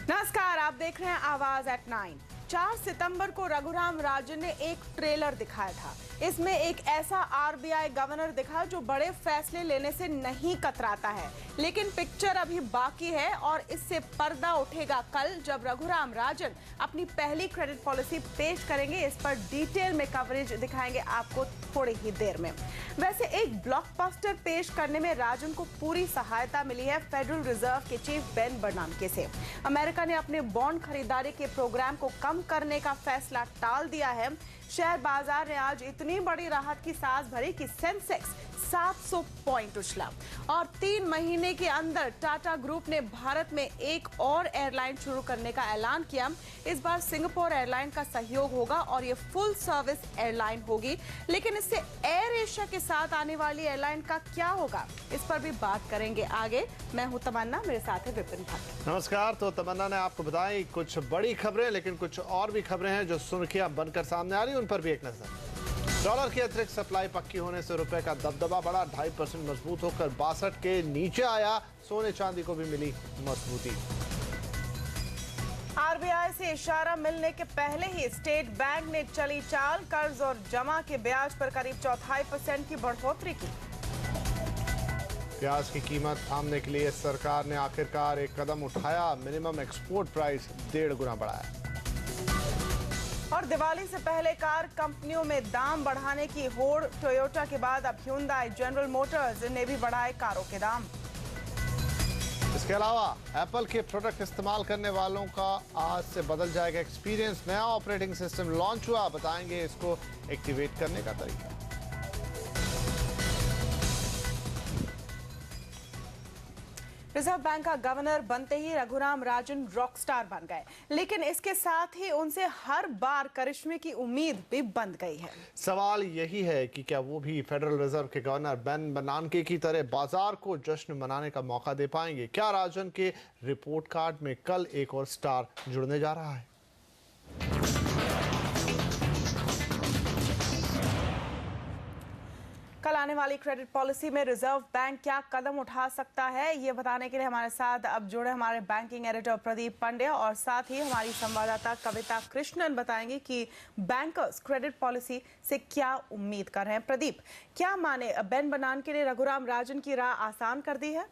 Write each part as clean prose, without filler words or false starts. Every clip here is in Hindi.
नमस्कार, आप देख रहे हैं आवाज एट 9। 4 सितंबर को रघुराम राजन ने एक ट्रेलर दिखाया था। इसमें एक ऐसा आरबीआई गवर्नर दिखा जो बड़े फैसले लेने से नहीं कतराता है, लेकिन पिक्चर अभी बाकी है और इससे पर्दा उठेगा कल, जब रघुराम राजन अपनी पहली क्रेडिट पॉलिसी पेश करेंगे। इस पर डिटेल में कवरेज दिखाएंगे आपको थोड़ी ही देर में। वैसे एक ब्लॉकबस्टर पेश करने में राजन को पूरी सहायता मिली है फेडरल रिजर्व के चीफ बेन बर्नांके से। अमेरिका ने अपने बॉन्ड खरीदारी के प्रोग्राम को कम करने का फैसला टाल दिया है। शेयर बाजार ने आज इतनी बड़ी राहत की सांस भरी कि सेंसेक्स 700 पॉइंट उछला और 3 महीने के अंदर टाटा ग्रुप ने भारत में एक और एयरलाइन शुरू करने का ऐलान किया। इस बार सिंगापुर एयरलाइन का सहयोग होगा और ये फुल सर्विस एयरलाइन होगी, लेकिन इससे एयर एशिया के साथ आने वाली एयरलाइन का क्या होगा, इस पर भी बात करेंगे आगे। मैं हूं तमन्ना, मेरे साथ है विपिन भट्ट। नमस्कार। तो तमन्ना ने आपको बताई कुछ बड़ी खबरें, लेकिन कुछ और भी खबरें हैं जो सुर्खियां बनकर सामने आ रही, उन पर भी एक नजर। डॉलर की अतिरिक्त सप्लाई पक्की होने से रुपए का दबदबा बढ़ा, 2.5% मजबूत होकर 62 के नीचे आया। सोने चांदी को भी मिली मजबूती। आरबीआई से इशारा मिलने के पहले ही स्टेट बैंक ने चली चाल, कर्ज और जमा के ब्याज पर करीब 2.25% की बढ़ोतरी की। प्याज की कीमत थामने के लिए सरकार ने आखिरकार एक कदम उठाया, मिनिमम एक्सपोर्ट प्राइस 1.5 गुना बढ़ाया। और दिवाली से पहले कार कंपनियों में दाम बढ़ाने की होड़, टोयोटा के बाद अब hyundai, जनरल मोटर्स ने भी बढ़ाए कारों के दाम। इसके अलावा एप्पल के प्रोडक्ट इस्तेमाल करने वालों का आज से बदल जाएगा एक्सपीरियंस। नया ऑपरेटिंग सिस्टम लॉन्च हुआ, बताएंगे इसको एक्टिवेट करने का तरीका। रिजर्व बैंक का गवर्नर बनते ही रघुराम राजन रॉकस्टार बन गए, लेकिन इसके साथ ही उनसे हर बार करिश्मे की उम्मीद भी बंद गई है। सवाल यही है कि क्या वो भी फेडरल रिजर्व के गवर्नर बेन बर्नांके की तरह बाजार को जश्न मनाने का मौका दे पाएंगे? क्या राजन के रिपोर्ट कार्ड में कल एक और स्टार जुड़ने जा रहा है? कल आने वाली क्रेडिट पॉलिसी में रिजर्व बैंक क्या कदम उठा सकता है, ये बताने के लिए हमारे साथ अब जुड़े हमारे बैंकिंग एडिटर प्रदीप पंड्या और साथ ही हमारी संवाददाता कविता कृष्णन बताएंगे कि बैंकर्स क्रेडिट पॉलिसी से क्या उम्मीद कर रहे हैं। प्रदीप, क्या माने बेन बर्नांके ने रघुराम राजन की राह आसान कर दी है?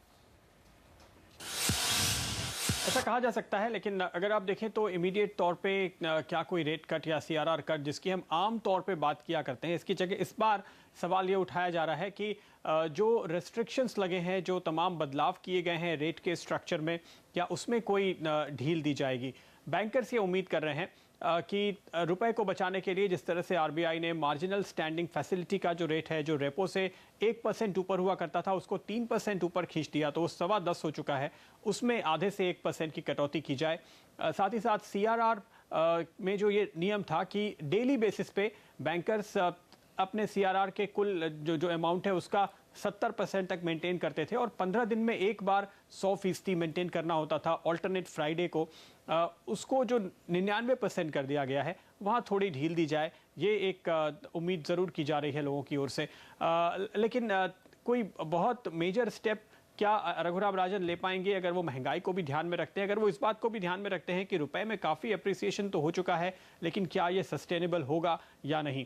ऐसा कहा जा सकता है, लेकिन अगर आप देखें तो इमीडिएट तौर पे क्या कोई रेट कट या सीआरआर कट जिसकी हम आम तौर पे बात किया करते हैं, इसकी जगह इस बार सवाल ये उठाया जा रहा है कि जो रेस्ट्रिक्शंस लगे हैं, जो तमाम बदलाव किए गए हैं रेट के स्ट्रक्चर में, क्या उसमें कोई ढील दी जाएगी। बैंकर्स ये उम्मीद कर रहे हैं कि रुपए को बचाने के लिए जिस तरह से आरबीआई ने मार्जिनल स्टैंडिंग फैसिलिटी का जो रेट है, जो रेपो से 1% ऊपर हुआ करता था, उसको 3% ऊपर खींच दिया, तो वो 10.25 हो चुका है, उसमें आधे से 1% की कटौती की जाए। साथ ही साथ सीआरआर में जो ये नियम था कि डेली बेसिस पे बैंकर्स अपने सीआरआर के कुल जो अमाउंट है उसका 70% तक मेंटेन करते थे और 15 दिन में एक बार 100% मेंटेन करना होता था। ऑल्टरनेट फ्राइडे को उसको जो 99% कर दिया गया है, वहाँ थोड़ी ढील दी जाए, ये एक उम्मीद ज़रूर की जा रही है लोगों की ओर से। लेकिन कोई बहुत मेजर स्टेप क्या रघुराम राजन ले पाएंगे अगर वो महंगाई को भी ध्यान में रखते हैं, अगर वो इस बात को भी ध्यान में रखते हैं कि रुपए में काफ़ी अप्रिसिएशन तो हो चुका है, लेकिन क्या ये सस्टेनेबल होगा या नहीं।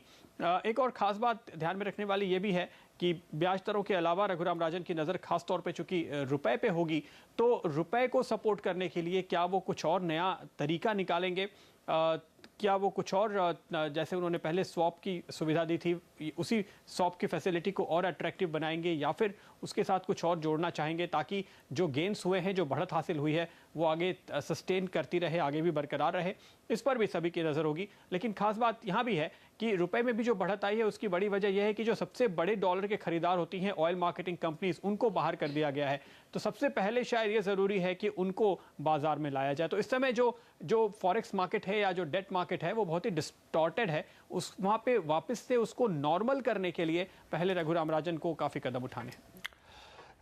एक और ख़ास बात ध्यान में रखने वाली ये भी है कि ब्याज दरों के अलावा रघुराम राजन की नज़र खास तौर पे चूंकि रुपए पे होगी, तो रुपए को सपोर्ट करने के लिए क्या वो कुछ और नया तरीका निकालेंगे, क्या वो कुछ और, जैसे उन्होंने पहले स्वैप की सुविधा दी थी, उसी स्वैप की फैसिलिटी को और अट्रैक्टिव बनाएंगे, या फिर उसके साथ कुछ और जोड़ना चाहेंगे ताकि जो गेन्स हुए हैं, जो बढ़त हासिल हुई है, वो आगे सस्टेन करती रहे, आगे भी बरकरार रहे। इस पर भी सभी की नज़र होगी। लेकिन खास बात यहाँ भी है कि रुपए में भी जो बढ़त आई है उसकी बड़ी वजह यह है कि जो सबसे बड़े डॉलर के खरीदार होती हैं ऑयल मार्केटिंग कंपनीज, उनको बाहर कर दिया गया है। तो सबसे पहले शायद ये ज़रूरी है कि उनको बाजार में लाया जाए। तो इस समय जो फॉरेक्स मार्केट है या जो डेट मार्केट है वो बहुत ही डिस्टॉर्टेड है, उस वहाँ पे वापस से उसको नॉर्मल करने के लिए पहले रघुराम राजन को काफ़ी कदम उठाने हैं।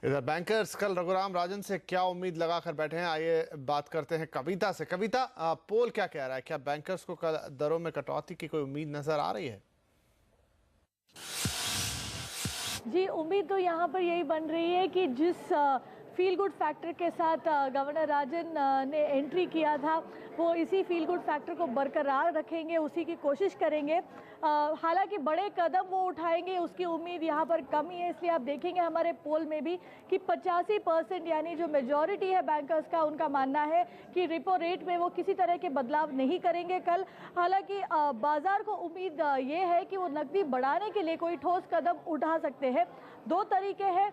इधर बैंकर्स कल रघुराम राजन से क्या उम्मीद लगाकर बैठे हैं, आइए बात करते हैं कविता से। कविता, पोल क्या कह रहा है? क्या बैंकर्स को कल दरों में कटौती की कोई उम्मीद नजर आ रही है? जी, उम्मीद तो यहाँ पर यही बन रही है कि जिस फील गुड फैक्टर के साथ गवर्नर राजन ने एंट्री किया था, वो इसी फील गुड फैक्टर को बरकरार रखेंगे, उसी की कोशिश करेंगे। हालांकि बड़े कदम वो उठाएंगे उसकी उम्मीद यहाँ पर कम ही है, इसलिए आप देखेंगे हमारे पोल में भी कि 85% यानी जो मेजॉरिटी है बैंकर्स का, उनका मानना है कि रिपो रेट में वो किसी तरह के बदलाव नहीं करेंगे कल। हालांकि बाजार को उम्मीद ये है कि वो नकदी बढ़ाने के लिए कोई ठोस कदम उठा सकते हैं। दो तरीके हैं,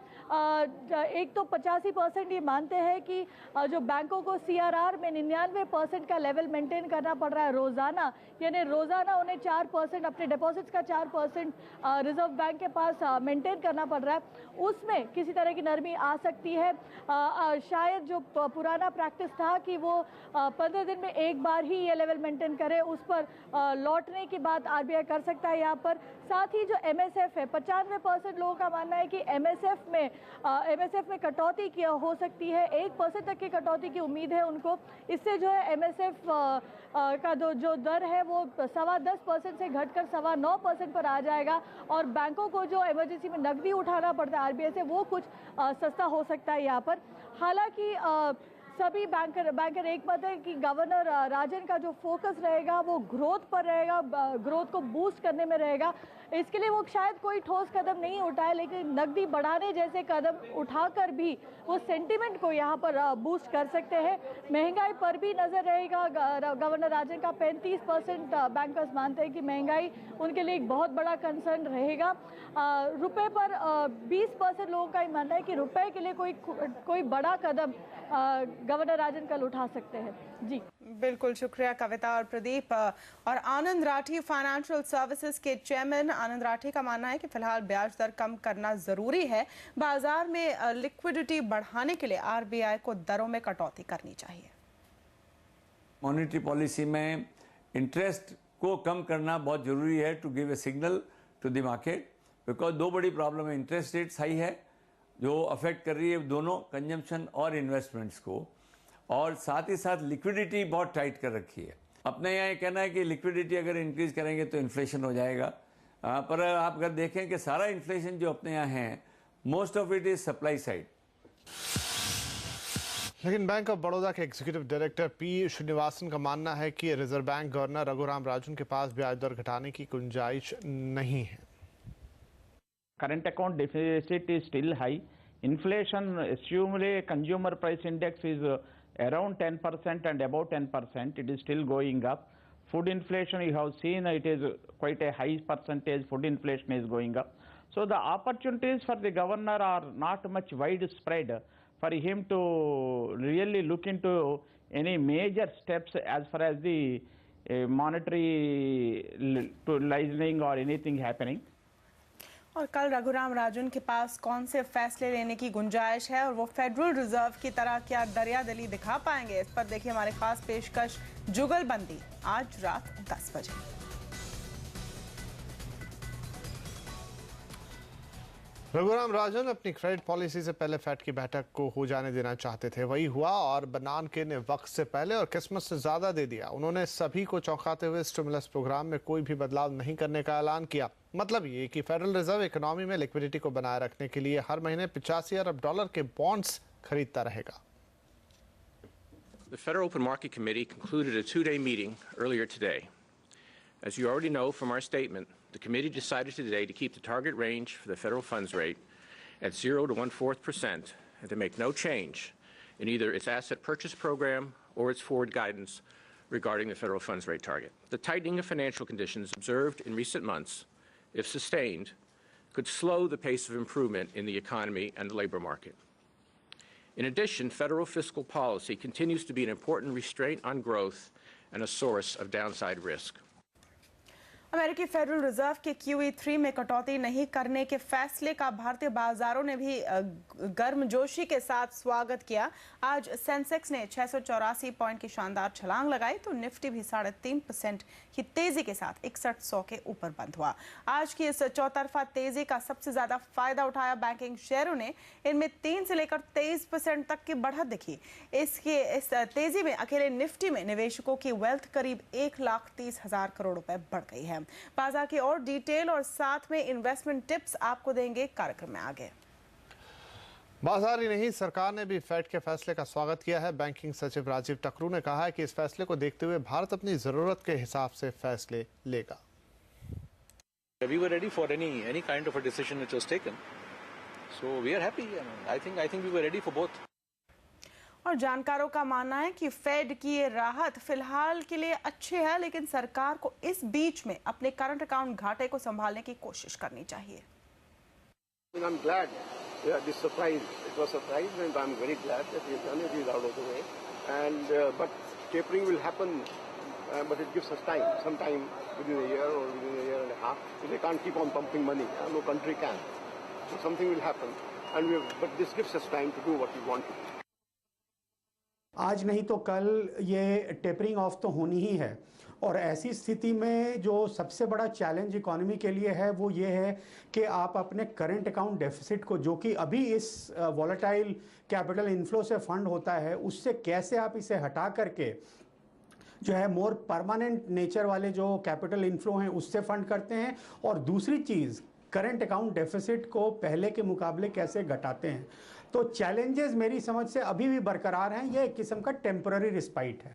एक तो 85% ये मानते हैं कि जो बैंकों को CRR में 99% का लेवल मेंटेन करना पड़ रहा है रोज़ाना, यानी रोज़ाना उन्हें 4% अपने डिपॉजिट्स का 4% रिजर्व बैंक के पास मेंटेन करना पड़ रहा है, उसमें किसी तरह की नरमी आ सकती है। शायद जो पुराना प्रैक्टिस था कि वो 15 दिन में एक बार ही ये लेवल मेंटेन करे, उस पर लौटने की बात RBI कर सकता है यहाँ पर। साथ ही जो MSF है, 95% लोगों का मानना है कि MSF में कटौती किया हो सकती है, 1% तक की कटौती की उम्मीद है उनको। इससे जो है MSF का जो दर है वो 10.25% से घटकर 9.25% पर आ जाएगा और बैंकों को जो इमरजेंसी में नकदी उठाना पड़ता है RBI से, वो कुछ सस्ता हो सकता है यहाँ पर। हालांकि सभी बैंकर एक मत है कि गवर्नर राजन का जो फोकस रहेगा वो ग्रोथ पर रहेगा, ग्रोथ को बूस्ट करने में रहेगा। इसके लिए वो शायद कोई ठोस कदम नहीं उठाए, लेकिन नकदी बढ़ाने जैसे कदम उठाकर भी वो सेंटीमेंट को यहाँ पर बूस्ट कर सकते हैं। महंगाई पर भी नजर रहेगा गवर्नर राजन का। 35% बैंकर्स मानते हैं कि महंगाई उनके लिए एक बहुत बड़ा कंसर्न रहेगा। रुपए पर 20% लोगों का ही मानना है कि रुपए के लिए कोई बड़ा कदम गवर्नर राजन कल उठा सकते हैं। जी बिल्कुल, शुक्रिया कविता और प्रदीप। और आनंद राठी फाइनेंशियल सर्विसेज के चेयरमैन आनंद राठी का मानना है कि फिलहाल ब्याज दर कम करना जरूरी है, बाजार में लिक्विडिटी बढ़ाने के लिए RBI को दरों में कटौती करनी चाहिए। मॉनेटरी पॉलिसी में इंटरेस्ट को कम करना बहुत जरूरी है to give a signal to the market, because दो बड़ी प्रॉब्लम है। इंटरेस्ट रेट्स हाई है जो अफेक्ट कर रही है दोनों कंजम्पशन और इन्वेस्टमेंट्स को, और साथ ही साथ लिक्विडिटी बहुत टाइट कर रखी है। अपने यहाँ ये कहना है कि लिक्विडिटी अगर इंक्रीज करेंगे तो इन्फ्लेशन हो जाएगा, पर आप अगर देखें कि सारा इन्फ्लेशन जो अपने यहाँ है, most of it is supply side. लेकिन बैंक ऑफ बड़ौदा के एग्जीक्यूटिव डायरेक्टर P श्रीनिवासन का मानना है कि reserve bank governor Raghuram Rajan के पास ब्याज दर घटाने की गुंजाइश नहीं है। Current account deficit is still high. Inflation, assumably consumer price index is around 10% and above 10%. It is still going up. Food inflation, you have seen it is quite a high percentage. Food inflation is going up. So the opportunities for the governor are not much widespread for him to really look into any major steps as far as the monetary loosening or anything happening. और कल रघुराम राजन के पास कौन से फैसले लेने की गुंजाइश है और वो फेडरल रिजर्व की तरह क्या दरियादिली दिखा पाएंगे, इस पर देखिए हमारे खास पेशकश जुगलबंदी आज रात 10 बजे। रघुराम राजन अपनी क्रेडिट पॉलिसी से पहले फेड की बैठक को हो जाने देना चाहते थे, वही हुआ और बनानके ने वक्त से पहले और किस्मत से ज्यादा दे दिया। उन्होंने सभी को चौंकाते हुए स्टिमुलस प्रोग्राम में कोई भी बदलाव नहीं करने का ऐलान किया। मतलब ये कि फेडरल रिजर्व इकोनॉमी में लिक्विडिटी को बनाए रखने के लिए हर महीने $85 अरब के बॉन्ड्स खरीदता रहेगा। The Federal Open Market Committee concluded a two-day meeting earlier today. As you already know from our statement, the committee decided today to keep the target range for the federal funds rate at 0 to 1/4% and to make no change in either its asset purchase program or its forward guidance regarding the federal funds rate target. The tightening of financial conditions observed in recent months, if sustained, could slow the pace of improvement in the economy and the labor market. In addition, federal fiscal policy continues to be an important restraint on growth and a source of downside risk. अमेरिकी फेडरल रिजर्व के QE3 में कटौती नहीं करने के फैसले का भारतीय बाजारों ने भी गर्मजोशी के साथ स्वागत किया। आज सेंसेक्स ने 684 पॉइंट की शानदार छलांग लगाई तो निफ्टी भी 3.5% की तेजी के साथ 6100 के ऊपर बंद हुआ। आज की इस चौतरफा तेजी का सबसे ज्यादा फायदा उठाया बैंकिंग शेयरों ने, इनमें 3 से लेकर 23% तक की बढ़त दिखी। इस तेजी में अकेले निफ्टी में निवेशकों की वेल्थ करीब 1,30,000 करोड़ रुपए बढ़ गई है। बाजार की और डिटेल और साथ में इन्वेस्टमेंट टिप्स आपको देंगे कार्यक्रम में आगे। बाजार ही नहीं, सरकार ने भी फेड के फैसले का स्वागत किया है। बैंकिंग सचिव राजीव टकरू ने कहा है कि इस फैसले को देखते हुए भारत अपनी जरूरत के हिसाब से फैसले लेगा। We were ready for any kind of a decision which was taken, so we are happy. I think we were ready for both. और जानकारों का मानना है कि फेड की ये राहत फिलहाल के लिए अच्छी है, लेकिन सरकार को इस बीच में अपने करंट अकाउंट घाटे को संभालने की कोशिश करनी चाहिए। I'm glad this surprise. It was a surprise, and I'm very glad that we've done it. Is out of the way, and but tapering will happen, but it gives us time. Some time within a year or within a year and a half. They can't keep on pumping money. No country can. So something will happen, and but this gives us time to do what we want to do. आज नहीं तो कल ये टेपरिंग ऑफ तो होनी ही है, और ऐसी स्थिति में जो सबसे बड़ा चैलेंज इकोनॉमी के लिए है वो ये है कि आप अपने करंट अकाउंट डेफिसिट को, जो कि अभी इस वॉलेटाइल कैपिटल इनफ्लो से फंड होता है, उससे कैसे आप इसे हटा करके जो है मोर परमानेंट नेचर वाले जो कैपिटल इनफ्लो हैं उससे फंड करते हैं, और दूसरी चीज़ करंट अकाउंट डेफिसिट को पहले के मुकाबले कैसे घटाते हैं। तो चैलेंजेस मेरी समझ से अभी भी बरकरार हैं। यह एक किस्म का टेम्पररी रिस्पाइट है।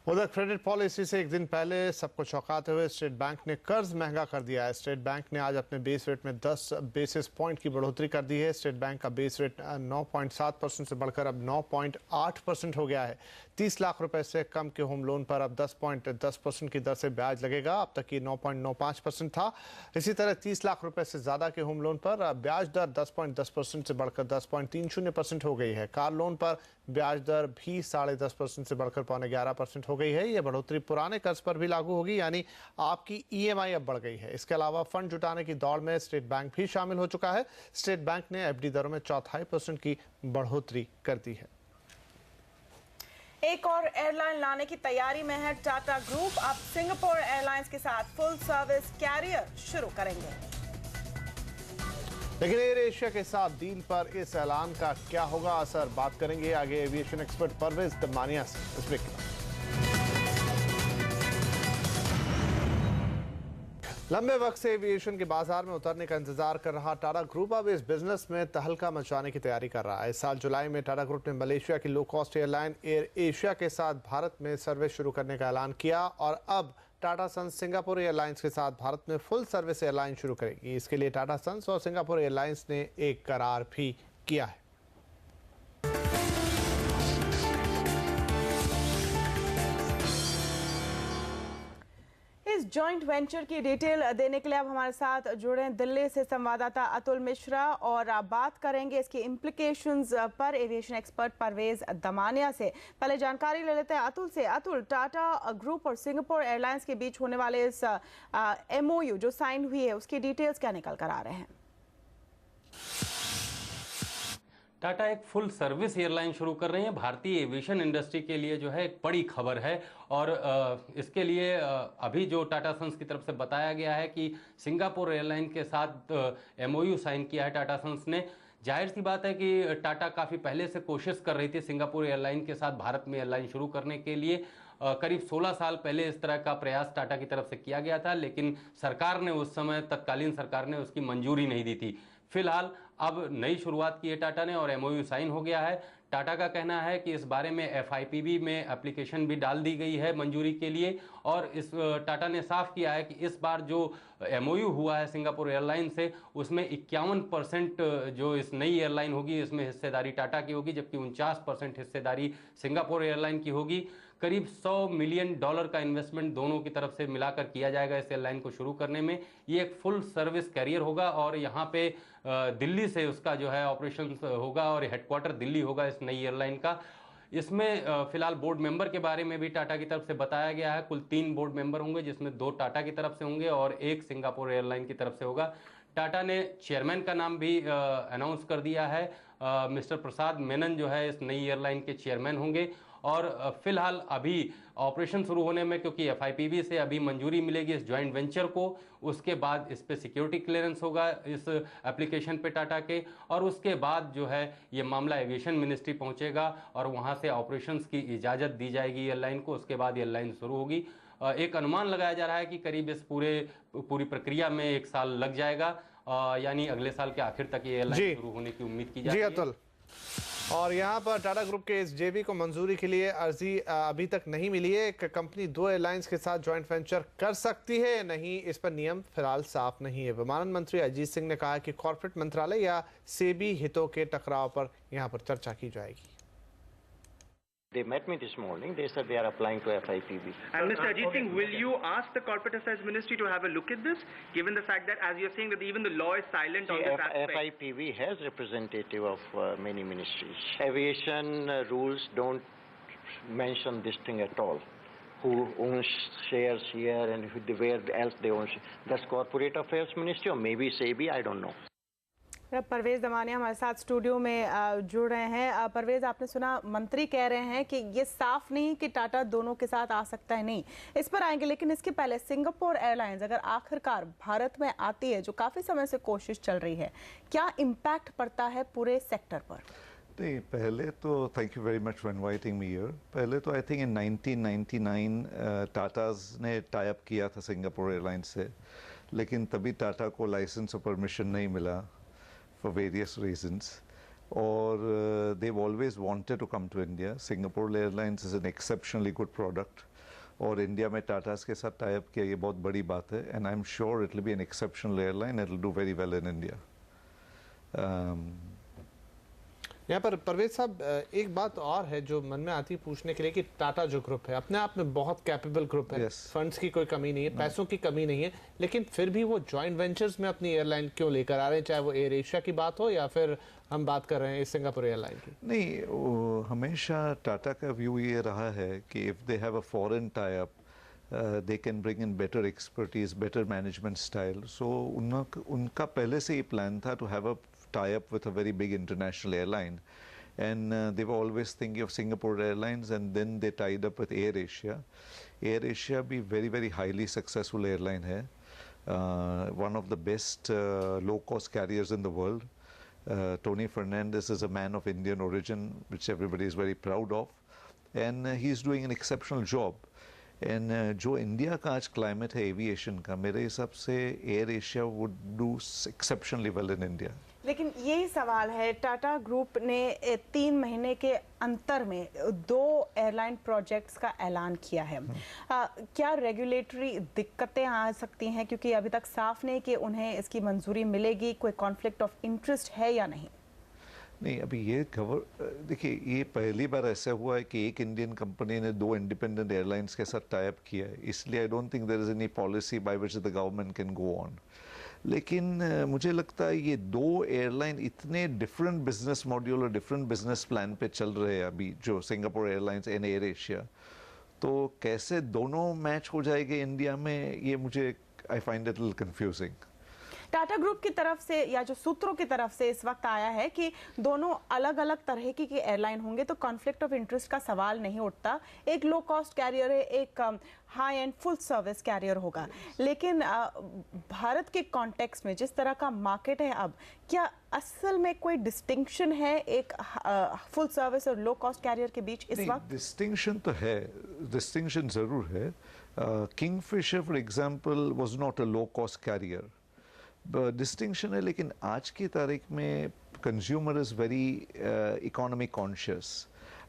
उधर क्रेडिट पॉलिसी से एक दिन पहले सबको चौंकाते हुए स्टेट बैंक ने कर्ज महंगा कर दिया है। स्टेट बैंक ने आज अपने बेस रेट में 10 बेसिस पॉइंट की बढ़ोतरी कर दी है। स्टेट बैंक का बेस रेट 9.7% से बढ़कर अब 9.8% हो गया है। 30 लाख रुपए से कम के होम लोन पर अब 10.10% की दर से ब्याज लगेगा। अब तक ये 9.95% था। इसी तरह 30 लाख रुपए से ज्यादा के होम लोन पर ब्याज दर 10.10% से बढ़कर 10.30% हो गई है। कार लोन पर ब्याज दर भी 10.5% से बढ़कर 11.25% हो गई है। यह बढ़ोतरी पुराने कर्ज पर भी लागू होगी, यानी आपकी EMI अब बढ़ गई है। इसके अलावा फंड जुटाने की दौड़ में स्टेट बैंक भी शामिल हो चुका है। स्टेट बैंक ने FD दरों में 0.25% की बढ़ोतरी कर दी है। एक और एयरलाइन लाने की तैयारी में है टाटा ग्रुप। अब सिंगापुर एयरलाइंस के साथ फुल सर्विस कैरियर शुरू करेंगे। लेकिन एयर एशिया के साथ डील पर इस ऐलान का क्या होगा असर, बात करेंगे आगे एविएशन एक्सपर्ट परवेज दमानिया से। इस ब्रेक के बाद लंबे वक्त से एविएशन के बाजार में उतरने का इंतजार कर रहा टाटा ग्रुप अब इस बिजनेस में तहलका मचाने की तैयारी कर रहा है। इस साल जुलाई में टाटा ग्रुप ने मलेशिया की low cost airline air Asia के साथ भारत में सर्विस शुरू करने का ऐलान किया, और अब टाटा सन्स सिंगापुर एयरलाइंस के साथ भारत में फुल सर्विस एयरलाइन शुरू करेगी। इसके लिए टाटा सन्स और सिंगापुर एयरलाइंस ने एक करार भी किया है। इस जॉइंट वेंचर की डिटेल देने के लिए अब हमारे साथ जुड़े हैं दिल्ली से संवाददाता अतुल मिश्रा, और बात करेंगे इसके इम्प्लीकेशंस पर एविएशन एक्सपर्ट परवेज दमानिया से। पहले जानकारी ले लेते हैं अतुल से। अतुल, टाटा ग्रुप और सिंगापुर एयरलाइंस के बीच होने वाले इस MOU जो साइन हुई है उसकी डिटेल्स क्या निकल कर आ रहे हैं? टाटा एक फुल सर्विस एयरलाइन शुरू कर रही है। भारतीय एविएशन इंडस्ट्री के लिए जो है एक बड़ी खबर है, और इसके लिए अभी जो टाटा सन्स की तरफ से बताया गया है कि सिंगापुर एयरलाइन के साथ MOU साइन किया है टाटा सन्स ने। जाहिर सी बात है कि टाटा काफ़ी पहले से कोशिश कर रही थी सिंगापुर एयरलाइन के साथ भारत में एयरलाइन शुरू करने के लिए। करीब 16 साल पहले इस तरह का प्रयास टाटा की तरफ से किया गया था, लेकिन सरकार ने उस समय, तत्कालीन सरकार ने उसकी मंजूरी नहीं दी थी। फिलहाल अब नई शुरुआत की है टाटा ने और MOU साइन हो गया है। टाटा का कहना है कि इस बारे में FIPB में एप्लीकेशन भी डाल दी गई है मंजूरी के लिए, और इस टाटा ने साफ किया है कि इस बार जो MOU हुआ है सिंगापुर एयरलाइन से उसमें 51% जो इस नई एयरलाइन होगी इसमें हिस्सेदारी टाटा की होगी, जबकि 49% हिस्सेदारी सिंगापुर एयरलाइन की होगी। करीब $100 मिलियन का इन्वेस्टमेंट दोनों की तरफ से मिलाकर किया जाएगा इस एयरलाइन को शुरू करने में। ये एक फुल सर्विस कैरियर होगा, और यहाँ पे दिल्ली से उसका जो है ऑपरेशन होगा, और हेडक्वार्टर दिल्ली होगा इस नई एयरलाइन का। इसमें फिलहाल बोर्ड मेंबर के बारे में भी टाटा की तरफ से बताया गया है। कुल 3 बोर्ड मेंबर होंगे, जिसमें 2 टाटा की तरफ से होंगे और 1 सिंगापुर एयरलाइन की तरफ से होगा। टाटा ने चेयरमैन का नाम भी अनाउंस कर दिया है। मिस्टर प्रसाद मेनन जो है इस नई एयरलाइन के चेयरमैन होंगे, और फिलहाल अभी ऑपरेशन शुरू होने में, क्योंकि FIPB से अभी मंजूरी मिलेगी इस जॉइंट वेंचर को, उसके बाद इस पे सिक्योरिटी क्लियरेंस होगा इस एप्लीकेशन पे टाटा के, और उसके बाद जो है ये मामला एविएशन मिनिस्ट्री पहुंचेगा और वहां से ऑपरेशंस की इजाज़त दी जाएगी एयरलाइन को। उसके बाद एयरलाइन शुरू होगी। एक अनुमान लगाया जा रहा है कि करीब इस पूरी प्रक्रिया में 1 साल लग जाएगा, यानी अगले साल के आखिर तक ये एयरलाइन शुरू होने की उम्मीद की जा रही है। अतुल, और यहाँ पर टाटा ग्रुप के इस जेवी को मंजूरी के लिए अर्जी अभी तक नहीं मिली है। एक कंपनी दो एयरलाइंस के साथ जॉइंट वेंचर कर सकती है या नहीं, इस पर नियम फिलहाल साफ नहीं है। विमानन मंत्री अजीत सिंह ने कहा कि कॉर्पोरेट मंत्रालय या सेबी हितों के टकराव पर यहाँ पर चर्चा की जाएगी। They met me this morning. They said they are applying to FIPB. And Mr. Ajit Singh, will you ask the Corporate Affairs Ministry to have a look at this, given the fact that, as you're saying, that even the law is silent on this aspect? FIPB has representative of many ministries. Aviation rules don't mention this thing at all. Who owns shares here and where else they own shares. That's Corporate Affairs Ministry or maybe SEBI, I don't know. Parvez Damania हमारे साथ स्टूडियो में जुड़ रहे हैं। परवेज, आपने सुना मंत्री कह रहे हैं कि ये साफ नहीं कि टाटा दोनों के साथ आ सकता है, नहीं इस पर आएंगे, लेकिन इसके पहले सिंगापुर एयरलाइंस अगर आखिरकार भारत में आती है, जो काफी समय से कोशिश चल रही है, क्या इम्पैक्ट पड़ता है पूरे सेक्टर पर? नहीं, पहले तो thank you very much for inviting me here. पहले तो आई थिंक इन 1999 टाटाज ने टाई अप किया था सिंगापुर एयरलाइंस से, लेकिन तभी टाटा को लाइसेंस और परमिशन नहीं मिला for various reasons, or they've always wanted to come to India. Singapore Airlines is an exceptionally good product, और इंडिया में टाटास के साथ टाई अप किया, ये बहुत बड़ी बात है, and I'm sure it will be an exceptional airline. It will do very well in India. यहाँ पर परवेज साहब, एक बात और है जो मन में आती है पूछने के लिए कि टाटा जो ग्रुप है अपने आप में बहुत कैपेबल ग्रुप है, फंड्स की कोई कमी नहीं है, पैसों की कमी नहीं है, लेकिन फिर भी वो जॉइंट वेंचर्स में अपनी एयरलाइन क्यों लेकर आ रहे हैं, चाहे वो एयर एशिया की बात हो या फिर हम बात कर रहे हैं सिंगापुर एयरलाइन की? नहीं, हमेशा टाटा का व्यू ये रहा है कि if they have a foreign tie up they can bring in better expertise, better management style. So उनका पहले से ही प्लान था to have a tie up with a very big international airline, and they were always thinking of Singapore Airlines, and then they tied up with Air Asia. Air Asia भी very highly successful airline है, one of the best low cost carriers in the world. Tony Fernandez is a man of Indian origin, which everybody is very proud of, and he's doing an exceptional job. And जो इंडिया का आज क्लाइमेट है एविएशन का, मेरे हिसाब से air Asia would do exceptionally well in India. लेकिन यही सवाल है, टाटा ग्रुप ने 3 महीने के अंतर में 2 एयरलाइन प्रोजेक्ट्स का ऐलान किया है। क्या रेगुलेटरी दिक्कतें आ सकती हैं, क्योंकि अभी तक साफ नहीं कि उन्हें इसकी मंजूरी मिलेगी, कोई कॉन्फ्लिक्ट ऑफ इंटरेस्ट है या नहीं? नहीं, अभी ये देखिए, ये पहली बार ऐसा हुआ है कि एक इंडियन कंपनी ने 2 इंडिपेंडेंट एयरलाइंस के साथ टाई अप किया है, इसलिए I don't think there is any policy by which the government can go on. लेकिन मुझे लगता है ये 2 एयरलाइन इतने डिफरेंट बिजनेस मॉड्यूल और डिफरेंट बिजनेस प्लान पे चल रहे हैं अभी, जो Singapore Airlines and Air Asia, तो कैसे दोनों मैच हो जाएंगे इंडिया में, ये मुझे I find it little confusing. Tata group की तरफ से या जो सूत्रों की तरफ से इस वक्त आया है कि दोनों अलग अलग तरह की एयरलाइन होंगे, तो कॉन्फ्लिक्ट ऑफ इंटरेस्ट का सवाल नहीं उठता। एक लो कॉस्ट कैरियर है, एक high end full service carrier होगा, लेकिन भारत के कॉन्टेक्स्ट में जिस तरह का मार्केट है अब, क्या असल में कोई डिस्टिंक्शन है एक फुल सर्विस और लो कॉस्ट कैरियर के बीच इस वक्त? डिस्टिंक्शन तो है, डिस्टिंक्शन जरूर है। Kingfisher for example was not a low cost carrier, distinction है, लेकिन आज की तारीख में consumer is very economy conscious.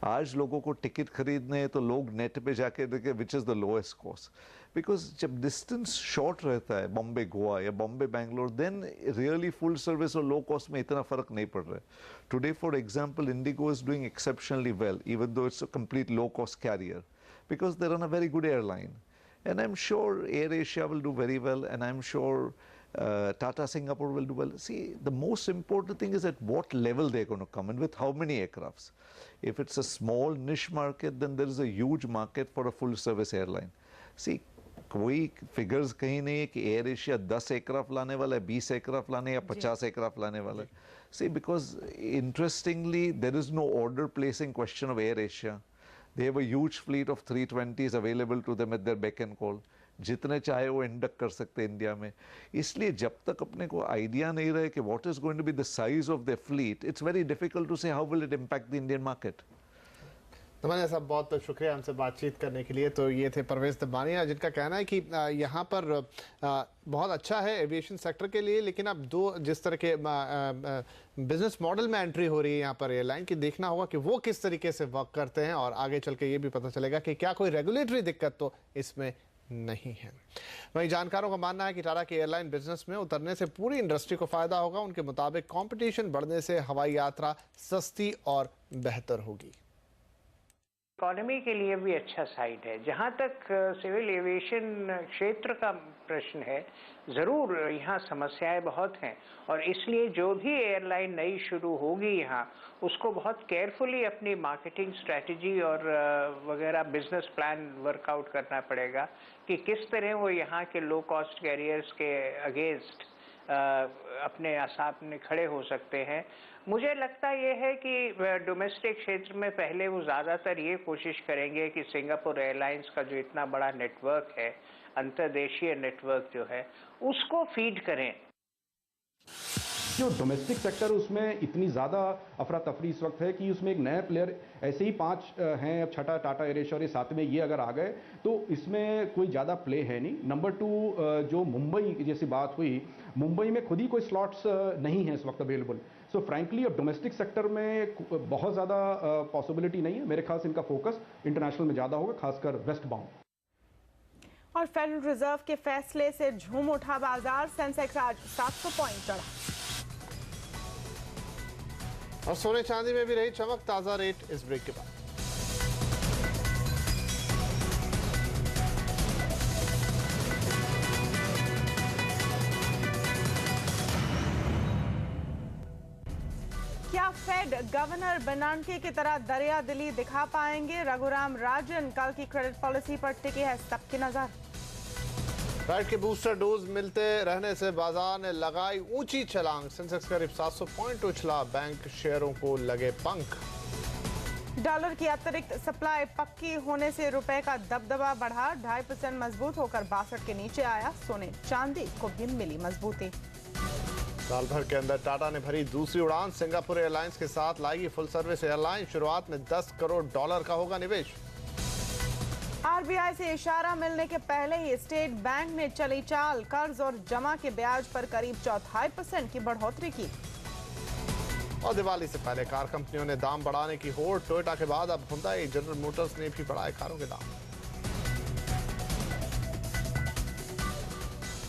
आज लोगों को टिकट खरीदने हैं तो लोग नेट पे जाके देखे which is the lowest cost, because जब डिस्टेंस शॉर्ट रहता है बॉम्बे गोवा या Bombay Bangalore, then really full service और लो कॉस्ट में इतना फ़र्क नहीं पड़ रहा है। Today for example IndiGo is doing exceptionally well even though it's a complete low cost carrier, because they run a very good airline, and I am sure Air Asia will do very well, and I am sure Tata Singapore will do well. See, the most important thing is at what level they're going to come and with how many aircrafts. If it's a small niche market, then there is a huge market for a full service airline. See, कोई figures कहीं नहीं है कि Air Asia 10 aircraft लाने वाला है, 20 aircraft लाने या 50 aircraft लाने वाला है. See, because interestingly, there is no order placing question of Air Asia. They have a huge fleet of 320s available to them at their beck and call. जितने चाहे वो इंडक्ट कर सकते हैं इंडिया में, इसलिए जब तक अपने को आइडिया नहीं रहे कि what is going to be the size of the fleet, it's very difficult to say how will it impact the Indian market. मैंने साहब बहुत शुक्रिया हमसे बातचीत करने के लिए। तो ये थे परवेज दबानिया, जिनका कहना है कि यहाँ पर बहुत अच्छा है एविएशन सेक्टर के लिए, लेकिन अब जिस तरह के बिजनेस मॉडल में एंट्री हो रही है यहाँ पर एयरलाइन की, देखना होगा कि वो किस तरीके से वर्क करते हैं और आगे चल के ये भी पता चलेगा कि क्या कोई रेगुलेटरी दिक्कत तो इसमें नहीं है। वहीं जानकारों का मानना है कि टाटा के एयरलाइन बिजनेस में उतरने से पूरी इंडस्ट्री को फायदा होगा। उनके मुताबिक कंपटीशन बढ़ने से हवाई यात्रा सस्ती और बेहतर होगी। इकोनॉमी के लिए भी अच्छा साइड है। जहाँ तक सिविल एविएशन क्षेत्र का प्रश्न है, ज़रूर यहाँ समस्याएं बहुत हैं और इसलिए जो भी एयरलाइन नई शुरू होगी यहाँ, उसको बहुत केयरफुली अपनी मार्केटिंग स्ट्रेटजी और वगैरह बिजनेस प्लान वर्कआउट करना पड़ेगा कि किस तरह वो यहाँ के लो कॉस्ट कैरियर्स के अगेंस्ट अपने सामने खड़े हो सकते हैं। मुझे लगता ये है कि डोमेस्टिक क्षेत्र में पहले वो ज़्यादातर ये कोशिश करेंगे कि सिंगापुर एयरलाइंस का जो इतना बड़ा नेटवर्क है, अंतर्देशीय नेटवर्क जो है, उसको फीड करें। जो डोमेस्टिक सेक्टर उसमें इतनी ज़्यादा अफरा तफरी इस वक्त है कि उसमें एक नया प्लेयर ऐसे ही 5 हैं, अब छठा टाटा एयर एशिया और ये 7वें ये अगर आ गए तो इसमें कोई ज़्यादा प्ले है नहीं। नंबर 2, जो मुंबई जैसी बात हुई, मुंबई में खुद ही कोई स्लॉट्स नहीं है इस वक्त अवेलेबल। सो फ्रैंकली अब डोमेस्टिक सेक्टर में बहुत ज़्यादा पॉसिबिलिटी नहीं है। मेरे ख्याल से इनका फोकस इंटरनेशनल में ज़्यादा होगा, खासकर वेस्ट बाउंड। और फेडरल रिजर्व के फैसले से झूम उठा बाजार, सेंसेक्स आज 700 पॉइंट चढ़ा और सोने चांदी में भी रही चमक। ताजा रेट इस ब्रेक के बाद। क्या फेड गवर्नर बेर्नांके की तरह दरिया दिली दिखा पाएंगे? रघुराम राजन कल की क्रेडिट पॉलिसी पर टिकी है सबकी नजर। फेड के बूस्टर डोज मिलते रहने से बाजार ने लगाई ऊंची छलांग। सेंसेक्स करीब 700 पॉइंट उछला, बैंक शेयरों को लगे पंख। डॉलर की अतिरिक्त सप्लाई पक्की होने से रुपए का दबदबा बढ़ा, 2.5% मजबूत होकर 62 के नीचे आया। सोने चांदी को भी मिली मजबूती। साल भर के अंदर टाटा ने भरी दूसरी उड़ान। सिंगापुर एयरलाइंस के साथ लाएगी फुल सर्विस एयरलाइन। शुरुआत में $10 करोड़ का होगा निवेश। आरबीआई से इशारा मिलने के पहले ही स्टेट बैंक ने चली चाल, कर्ज और जमा के ब्याज पर करीब 2.5% की बढ़ोतरी की। और दिवाली से पहले कार कंपनियों ने दाम बढ़ाने की होड़। टोयोटा के बाद अब हुंडई, जनरल मोटर्स ने भी बढ़ाए कारों के दाम।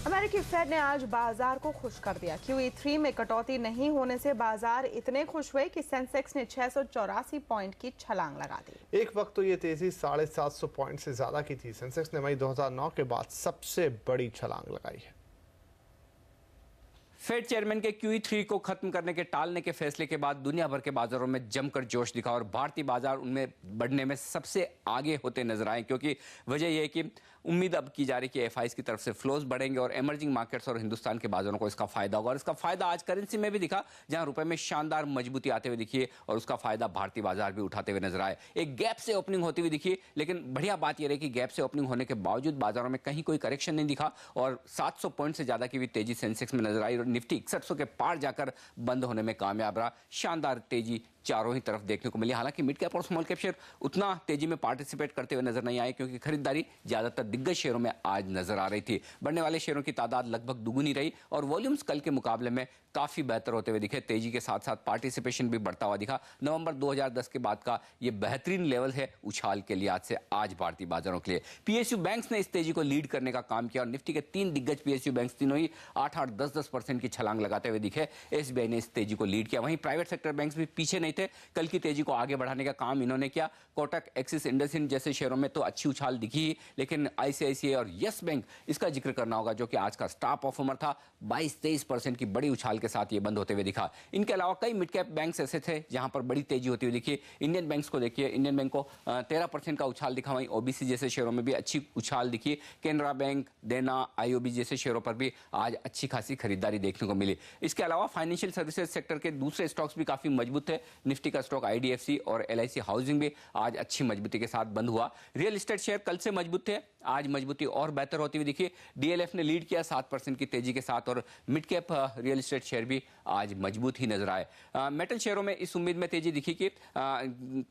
अमेरिकी फेड ने आज बाजार को खुश कर दिया। QE3 में कटौती नहीं होने से बाजार इतने खुश हुए कि सेंसेक्स ने 684 पॉइंट की छलांग लगा दी। एक वक्त तो ये तेजी 750 पॉइंट से ज्यादा की थी। सेंसेक्स ने मई 2009 के बाद सबसे बड़ी छलांग लगाई है। फेड चेयरमैन के QE3 को खत्म करने के टालने के फैसले के बाद दुनिया भर के बाजारों में जमकर जोश दिखा और भारतीय बाजार उनमें बढ़ने में सबसे आगे होते नजर आए, क्योंकि वजह यह है कि उम्मीद अब की जा रही कि FIs की तरफ से फ्लोज बढ़ेंगे और एमर्जिंग मार्केट्स और हिंदुस्तान के बाजारों को इसका फायदा होगा। और इसका फायदा आज करेंसी में भी दिखा, जहां रुपए में शानदार मजबूती आते हुए दिखी और उसका फायदा भारतीय बाजार भी उठाते हुए नजर आए। एक गैप से ओपनिंग होती हुई दिखी, लेकिन बढ़िया बात यह रही कि गैप से ओपनिंग होने के बावजूद बाजारों में कहीं कोई करेक्शन नहीं दिखा और 700 पॉइंट से ज्यादा की भी तेजी सेंसेक्स में नजर आई और निफ्टी 6100 के पार जाकर बंद होने में कामयाब रहा। शानदार तेजी चारों ही तरफ देखने को मिली। हालांकि मिड कैप और स्मॉल कैप शेयर उतना तेजी में पार्टिसिपेट करते हुए नजर नहीं आए, क्योंकि खरीदारी ज्यादातर दिग्गज शेयरों में आज नजर आ रही थी। बढ़ने वाले शेयरों की तादाद लगभग दुगुनी रही और वॉल्यूम्स कल के मुकाबले में काफी बेहतर होते हुए दिखे। तेजी के साथ साथ पार्टिसिपेशन भी बढ़ता हुआ दिखा। नवंबर 2010 के बाद का ये बेहतरीन लेवल है उछाल के लिहाज से आज भारतीय बाजारों के लिए। PSU बैंक्स ने इस तेजी को लीड करने का काम किया और निफ्टी के 3 दिग्गज PSU बैंक्स तीनों ही 8-8, 10-10% की छलांग लगाते हुए दिखे। SBI ने इस तेजी को लीड किया। वहीं प्राइवेट सेक्टर बैंक्स भी पीछे नहीं थे। कल की तेजी को आगे बढ़ाने का काम इन्होंने किया। कोटक, एक्सिस, इंडसइंड जैसे शेयरों में तो अच्छी उछाल दिखी ही, लेकिन ICICI और यस बैंक इसका जिक्र करना होगा, जो कि आज का स्टार परफॉर्मर था। 22-23% की बड़ी उछाल के साथ ये बंद होते हुए दिखा। इनके अलावा कई मिड कैप बैंक्स ऐसे थे जहां पर बड़ी तेजी होती हुई दिखी। इंडियन बैंक्स को देखिए, इंडियन बैंक को 13% का उछाल दिखा। वहीं OBC जैसे शेयरों में भी अच्छी उछाल दिखी। केनरा बैंक, देना, IOB जैसे शेयरों पर भी आज अच्छी खासी खरीदारी देखने को मिली। इसके अलावा फाइनेंशियल सर्विसेज सेक्टर के दूसरे स्टॉक्स भी काफी मजबूत थे। निफ्टी का स्टॉक IDFC और LIC हाउसिंग भी आज अच्छी मजबूती के साथ बंद हुआ। रियल एस्टेट शेयर कल से मजबूत थे, आज मजबूती और बेहतर होती हुई दिखी। DLF ने लीड किया 7% की तेजी के साथ और mid cap real estate share भी आज मजबूत ही नजर आए। मेटल शेयरों में इस उम्मीद में तेजी दिखी कि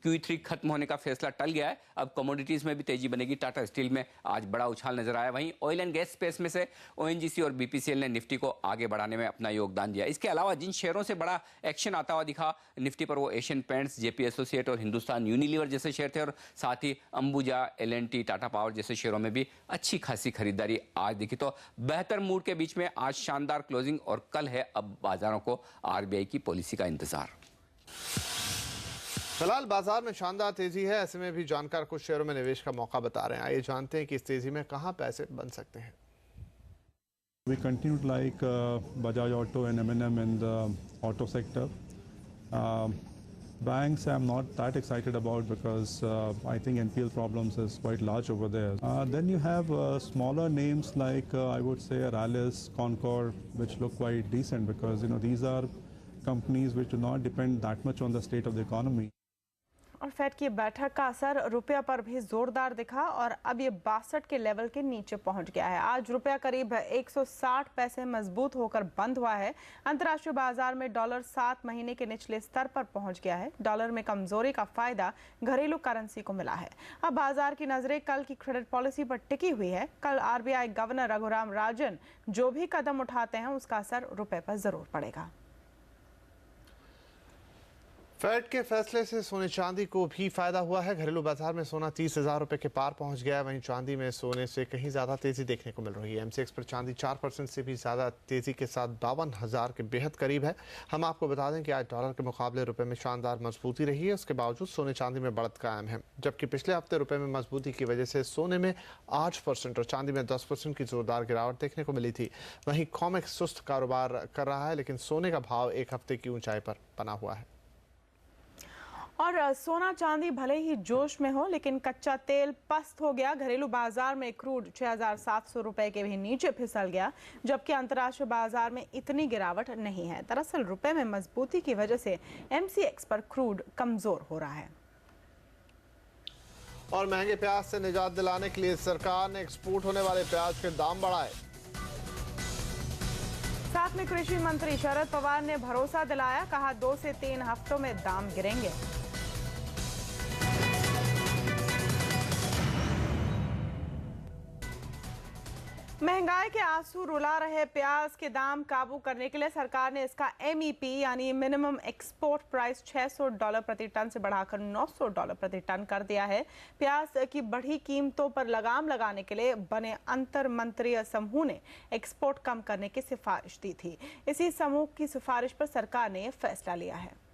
Q3 खत्म होने का फैसला टल गया है, अब कमोडिटीज में भी तेजी बनेगी। टाटा स्टील में आज बड़ा उछाल नजर आया। वहीं ऑयल एंड गैस स्पेस में से ONGC और BPCL ने निफ्टी को आगे बढ़ाने में अपना योगदान दिया। इसके अलावा जिन शेयरों से बड़ा एक्शन आता हुआ दिखा निफ्टी पर, वो एशियन पेंट्स, JP एसोसिएट और हिंदुस्तान यूनिलीवर जैसे शेयर थे और साथ ही अंबुजा, L&T, टाटा पावर जैसे शेयरों में भी अच्छी खासी खरीदारी आज दिखी। तो बेहतर मूड के बीच में आज शानदार क्लोजिंग और कल है अब बाजारों को RBI की पॉलिसी का इंतजार। फिलहाल बाजार में शानदार तेजी है, ऐसे में भी जानकार कुछ शेयरों में निवेश का मौका बता रहे हैं। आइए जानते हैं कि इस तेजी में कहां पैसे बन सकते हैं। We continue to like Bajaj Auto and M&M in the auto sector. Banks I'm not that excited about because I think NPL problems is quite large over there. Then you have smaller names like I would say Rallis, Concor, which look quite decent because these are companies which do not depend that much on the state of the economy. और फेड की बैठक का असर रुपया पर भी जोरदार दिखा और अब ये 62 के लेवल के नीचे पहुंच गया है। आज रुपया करीब 160 पैसे मजबूत होकर बंद हुआ है। अंतर्राष्ट्रीय बाजार में डॉलर 7 महीने के निचले स्तर पर पहुंच गया है। डॉलर में कमजोरी का फायदा घरेलू करेंसी को मिला है। अब बाजार की नजरें कल की क्रेडिट पॉलिसी पर टिकी हुई है। कल RBI गवर्नर रघुराम राजन जो भी कदम उठाते हैं उसका असर रुपये पर जरूर पड़ेगा। फेड के फैसले से सोने चांदी को भी फायदा हुआ है। घरेलू बाजार में सोना 30,000 रुपए के पार पहुंच गया है। वहीं चांदी में सोने से कहीं ज्यादा तेजी देखने को मिल रही है। MCX पर चांदी 4% से भी ज्यादा तेजी के साथ 52,000 के बेहद करीब है। हम आपको बता दें कि आज डॉलर के मुकाबले रुपए में शानदार मजबूती रही है। उसके बावजूद सोने चांदी में बढ़त कायम है, जबकि पिछले हफ्ते रुपए में मजबूती की वजह से सोने में 8% और चांदी में 10% की जोरदार गिरावट देखने को मिली थी। वहीं कॉमेक्स सुस्त कारोबार कर रहा है, लेकिन सोने का भाव एक हफ्ते की ऊंचाई पर बना हुआ है। और सोना चांदी भले ही जोश में हो, लेकिन कच्चा तेल पस्त हो गया। घरेलू बाजार में क्रूड 6,700 रुपए के भी नीचे फिसल गया, जबकि अंतर्राष्ट्रीय बाजार में इतनी गिरावट नहीं है। दरअसल रुपए में मजबूती की वजह से MCX पर क्रूड कमजोर हो रहा है। और महंगे प्याज से निजात दिलाने के लिए सरकार ने एक्सपोर्ट होने वाले प्याज के दाम बढ़ाए। साथ में कृषि मंत्री शरद पवार ने भरोसा दिलाया, कहा 2 से 3 हफ्तों में दाम गिरेंगे। महंगाई के आंसू रुला रहे प्याज के दाम काबू करने के लिए सरकार ने इसका MEP यानी मिनिमम एक्सपोर्ट प्राइस $600 प्रति टन से बढ़ाकर $900 प्रति टन कर दिया है। प्याज की बढ़ी कीमतों पर लगाम लगाने के लिए बने अंतर मंत्रिय समूह ने एक्सपोर्ट कम करने की सिफारिश दी थी। इसी समूह की सिफारिश पर सरकार ने यह फैसला लिया है।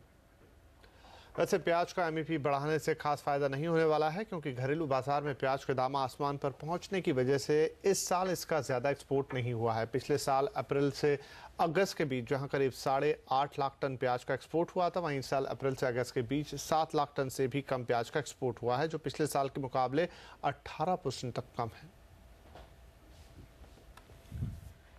वैसे प्याज का MEP बढ़ाने से खास फायदा नहीं होने वाला है, क्योंकि घरेलू बाजार में प्याज के दाम आसमान पर पहुंचने की वजह से इस साल इसका ज्यादा एक्सपोर्ट नहीं हुआ है। पिछले साल अप्रैल से अगस्त के बीच जहां करीब 8.5 लाख टन प्याज का एक्सपोर्ट हुआ था, वहीं इस साल अप्रैल से अगस्त के बीच 7 लाख टन से भी कम प्याज का एक्सपोर्ट हुआ है, जो पिछले साल के मुकाबले 18% तक कम है।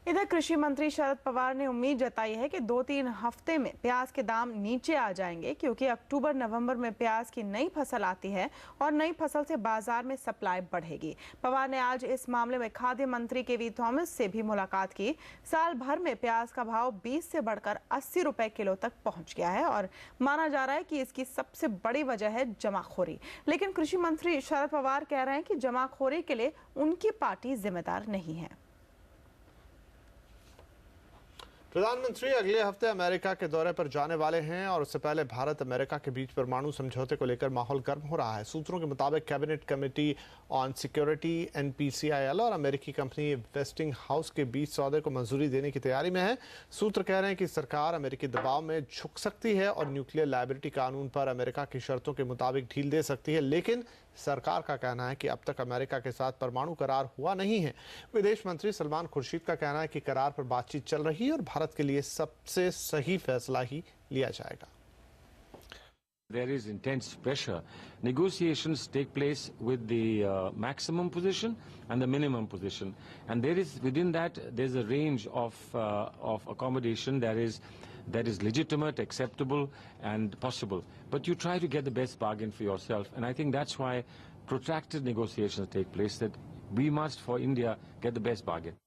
इधर कृषि मंत्री शरद पवार ने उम्मीद जताई है कि 2-3 हफ्ते में प्याज के दाम नीचे आ जाएंगे, क्योंकि अक्टूबर नवंबर में प्याज की नई फसल आती है और नई फसल से बाजार में सप्लाई बढ़ेगी। पवार ने आज इस मामले में खाद्य मंत्री केवी थॉमस से भी मुलाकात की। साल भर में प्याज का भाव 20 से बढ़कर 80 रुपए किलो तक पहुंच गया है और माना जा रहा है कि इसकी सबसे बड़ी वजह है जमाखोरी। लेकिन कृषि मंत्री शरद पवार कह रहे हैं कि जमाखोरी के लिए उनकी पार्टी जिम्मेदार नहीं है। प्रधानमंत्री अगले हफ्ते अमेरिका के दौरे पर जाने वाले हैं और उससे पहले भारत अमेरिका के बीच परमाणु समझौते को लेकर माहौल गर्म हो रहा है। सूत्रों के मुताबिक cabinet committee on security NPCIL और अमेरिकी कंपनी वेस्टिंग हाउस के बीच सौदे को मंजूरी देने की तैयारी में है। सूत्र कह रहे हैं कि सरकार अमेरिकी दबाव में झुक सकती है और न्यूक्लियर लायबिलिटी कानून पर अमेरिका की शर्तों के मुताबिक ढील दे सकती है, लेकिन सरकार का कहना है कि अब तक अमेरिका के साथ परमाणु करार हुआ नहीं है। विदेश मंत्री सलमान खुर्शीद का कहना है कि करार पर बातचीत चल रही है और भारत के लिए सबसे सही फैसला ही लिया जाएगा। There is intense pressure. Negotiations take place with the maximum position and the minimum position, and there is within that there's a range of accommodation. There is that is legitimate, acceptable, and possible. But you try to get the best bargain for yourself, and I think that's why protracted negotiations take place, that we must, for India, get the best bargain.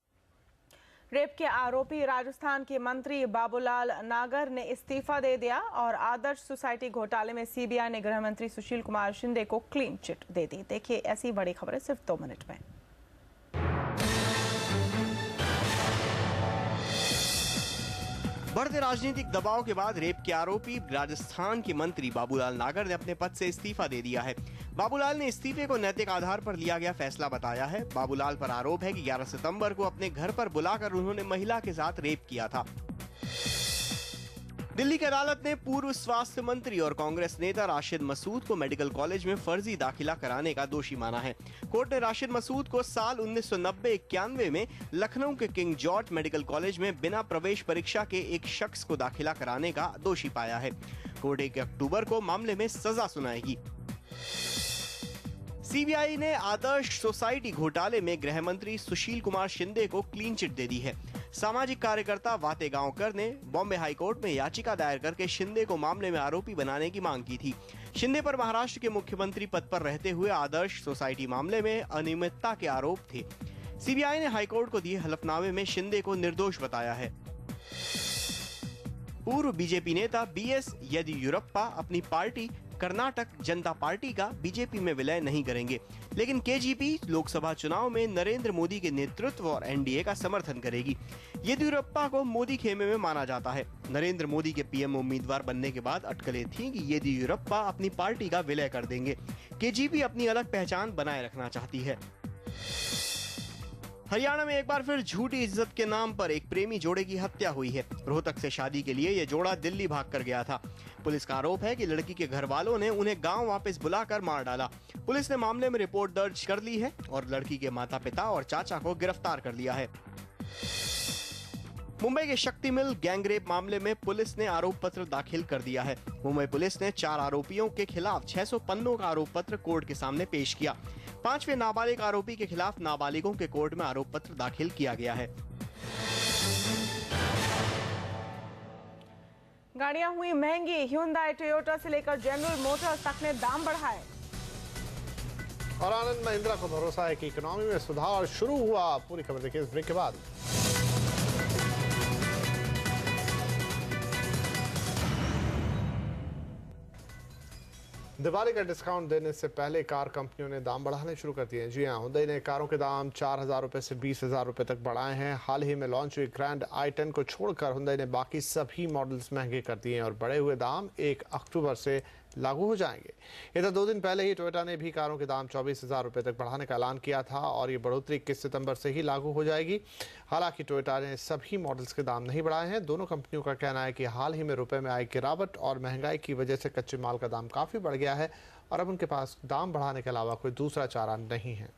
Rape के आरोपी राजस्थान के मंत्री बाबूलाल नागर ने इस्तीफा दे दिया और आदर्श सोसाइटी घोटाले में सीबीआई ने गृह मंत्री सुशील कुमार शिंदे को क्लीन चिट दे दी। देखिए ऐसी बड़ी खबरें सिर्फ 2 मिनट में। बढ़ते राजनीतिक दबाव के बाद रेप के आरोपी राजस्थान के मंत्री बाबूलाल नागर ने अपने पद से इस्तीफा दे दिया है। बाबूलाल ने इस्तीफे को नैतिक आधार पर लिया गया फैसला बताया है। बाबूलाल पर आरोप है कि 11 सितंबर को अपने घर पर बुलाकर उन्होंने महिला के साथ रेप किया था। दिल्ली की अदालत ने पूर्व स्वास्थ्य मंत्री और कांग्रेस नेता राशिद मसूद को मेडिकल कॉलेज में फर्जी दाखिला कराने का दोषी माना है। कोर्ट ने राशिद मसूद को साल 1990-91 में लखनऊ के किंग जॉर्ज मेडिकल कॉलेज में बिना प्रवेश परीक्षा के एक शख्स को दाखिला कराने का दोषी पाया है। कोर्ट 1 अक्टूबर को मामले में सजा सुनाएगी। सीबीआई ने आदर्श सोसाइटी घोटाले में गृह मंत्री सुशील कुमार शिंदे को क्लीन चिट दे दी है। सामाजिक कार्यकर्ता वाते गांवकर ने बॉम्बे हाई कोर्ट में याचिका दायर करके शिंदे को मामले में आरोपी बनाने की मांग की थी। शिंदे पर महाराष्ट्र के मुख्यमंत्री पद पर रहते हुए आदर्श सोसाइटी मामले में अनियमितता के आरोप थे। सीबीआई ने हाईकोर्ट को दिए हलफनामे में शिंदे को निर्दोष बताया है। पूर्व बीजेपी नेता बीएस येदियुरप्पा अपनी पार्टी कर्नाटक जनता पार्टी का बीजेपी में विलय नहीं करेंगे, लेकिन केजीपी लोकसभा चुनाव में नरेंद्र मोदी के नेतृत्व और एनडीए का समर्थन करेगी। येदियुरप्पा को मोदी खेमे में माना जाता है। नरेंद्र मोदी के पीएम उम्मीदवार बनने के बाद अटकलें थीं कि येदियुरप्पा अपनी पार्टी का विलय कर देंगे। केजीपी अपनी अलग पहचान बनाए रखना चाहती है। हरियाणा में एक बार फिर झूठी इज्जत के नाम पर एक प्रेमी जोड़े की हत्या हुई है। रोहतक से शादी के लिए यह जोड़ा दिल्ली भाग कर गया था। पुलिस का आरोप है कि लड़की के घर वालों ने उन्हें गांव वापस बुलाकर मार डाला। पुलिस ने मामले में रिपोर्ट दर्ज कर ली है और लड़की के माता पिता और चाचा को गिरफ्तार कर लिया है। मुंबई के शक्ति मिल गैंगरेप मामले में पुलिस ने आरोप पत्र दाखिल कर दिया है। मुंबई पुलिस ने 4 आरोपियों के खिलाफ 600 पन्नों का आरोप पत्र कोर्ट के सामने पेश किया। 5वें नाबालिग आरोपी के खिलाफ नाबालिगों के कोर्ट में आरोप पत्र दाखिल किया गया है। गाड़ियां हुई महंगी। Hyundai, टोयोटा से लेकर जनरल मोटर्स तक ने दाम बढ़ाए। और आनंद महिंद्रा को भरोसा है कि इकोनॉमी में सुधार शुरू हुआ। पूरी खबर देखिए इस ब्रेक के बाद। दिवाली का डिस्काउंट देने से पहले कार कंपनियों ने दाम बढ़ाने शुरू कर दिए हैं। जी हां, हुंडई ने कारों के दाम 4,000 रुपए से 20,000 रुपए तक बढ़ाए हैं। हाल ही में लॉन्च हुई ग्रैंड i10 को छोड़कर हुंडई ने बाकी सभी मॉडल्स महंगे कर दिए हैं और बढ़े हुए दाम 1 अक्टूबर से लागू हो जाएंगे। इधर 2 दिन पहले ही टोयोटा ने भी कारों के दाम 24,000 रुपए तक बढ़ाने का ऐलान किया था और ये बढ़ोतरी 21 सितंबर से ही लागू हो जाएगी। हालांकि टोयोटा ने सभी मॉडल्स के दाम नहीं बढ़ाए हैं। दोनों कंपनियों का कहना है कि हाल ही में रुपए में आई गिरावट और महंगाई की वजह से कच्चे माल का दाम काफी बढ़ गया है और अब उनके पास दाम बढ़ाने के अलावा कोई दूसरा चारा नहीं है।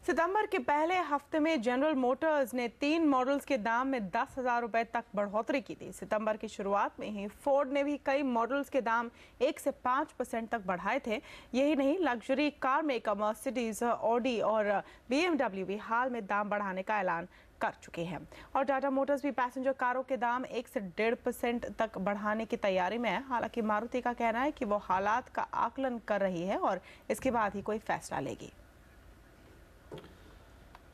सितंबर के पहले हफ्ते में जनरल मोटर्स ने 3 मॉडल्स के दाम में 10,000 रुपए तक बढ़ोतरी की थी। सितंबर की शुरुआत में ही फोर्ड ने भी कई मॉडल्स के दाम 1 से 5% तक बढ़ाए थे। यही नहीं, luxury car maker Mercedes, Audi और BMW भी हाल में दाम बढ़ाने का ऐलान कर चुके हैं। और टाटा मोटर्स भी पैसेंजर कारों के दाम 1 से 1.5% तक बढ़ाने की तैयारी में है। हालांकि मारुति का कहना है कि वो हालात का आकलन कर रही है और इसके बाद ही कोई फैसला लेगी।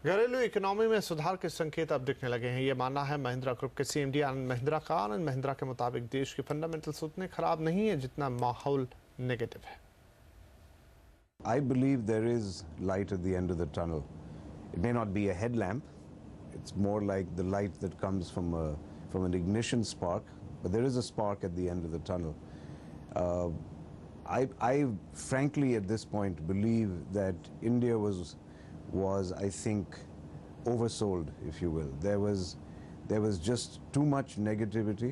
घरेलू इकोनॉमी में सुधार के संकेत अब दिखने लगे हैं, ये मानना है महिंद्रा ग्रुप के CMD आनंद महिंद्रा का। आनंद महिंद्रा के मुताबिक देश की फंडामेंटल्स उतने खराब नहीं है जितना माहौल नेगेटिव है। I believe there is light at the end of the tunnel. It may not be a headlamp. It's more like the light that comes from an ignition spark, but there is a spark at the end of the tunnel. I frankly at this point believe that India was I think oversold, if you will. There was just too much negativity.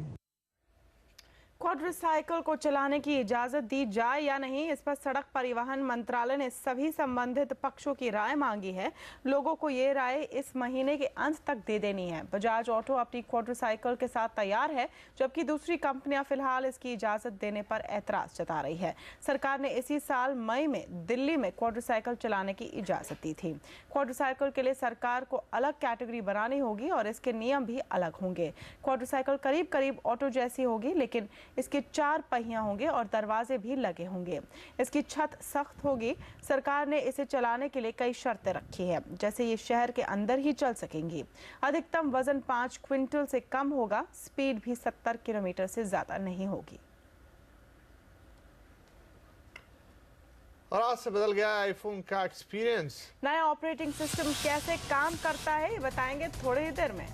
Quadricycle को चलाने की इजाजत दी जाए या नहीं, इस पर सड़क परिवहन मंत्रालय ने सभी संबंधित पक्षों की राय मांगी है। लोगों को ये राय इस महीने के अंत तक दे देनी है। बजाज ऑटो अपनी क्वाड्रिसाइकिल के साथ तैयार है, जबकि दूसरी कंपनियां फिलहाल इसकी इजाजत देने पर एतराज जता रही है। सरकार ने इसी साल मई में दिल्ली में क्वाड्रिसाइकिल चलाने की इजाजत दी थी। क्वाड्रिसाइकिल के लिए सरकार को अलग कैटेगरी बनानी होगी और इसके नियम भी अलग होंगे। क्वाड्रिसाइकिल करीब करीब ऑटो जैसी होगी, लेकिन इसके 4 पहिया होंगे और दरवाजे भी लगे होंगे। इसकी छत सख्त होगी। सरकार ने इसे चलाने के लिए कई शर्तें रखी है, जैसे ये शहर के अंदर ही चल सकेंगी। अधिकतम वजन 5 क्विंटल से कम होगा। स्पीड भी 70 किलोमीटर से ज्यादा नहीं होगी। और आज से बदल गया आईफोन का एक्सपीरियंस। नया ऑपरेटिंग सिस्टम कैसे काम करता है, ये बताएंगे थोड़ी ही देर में।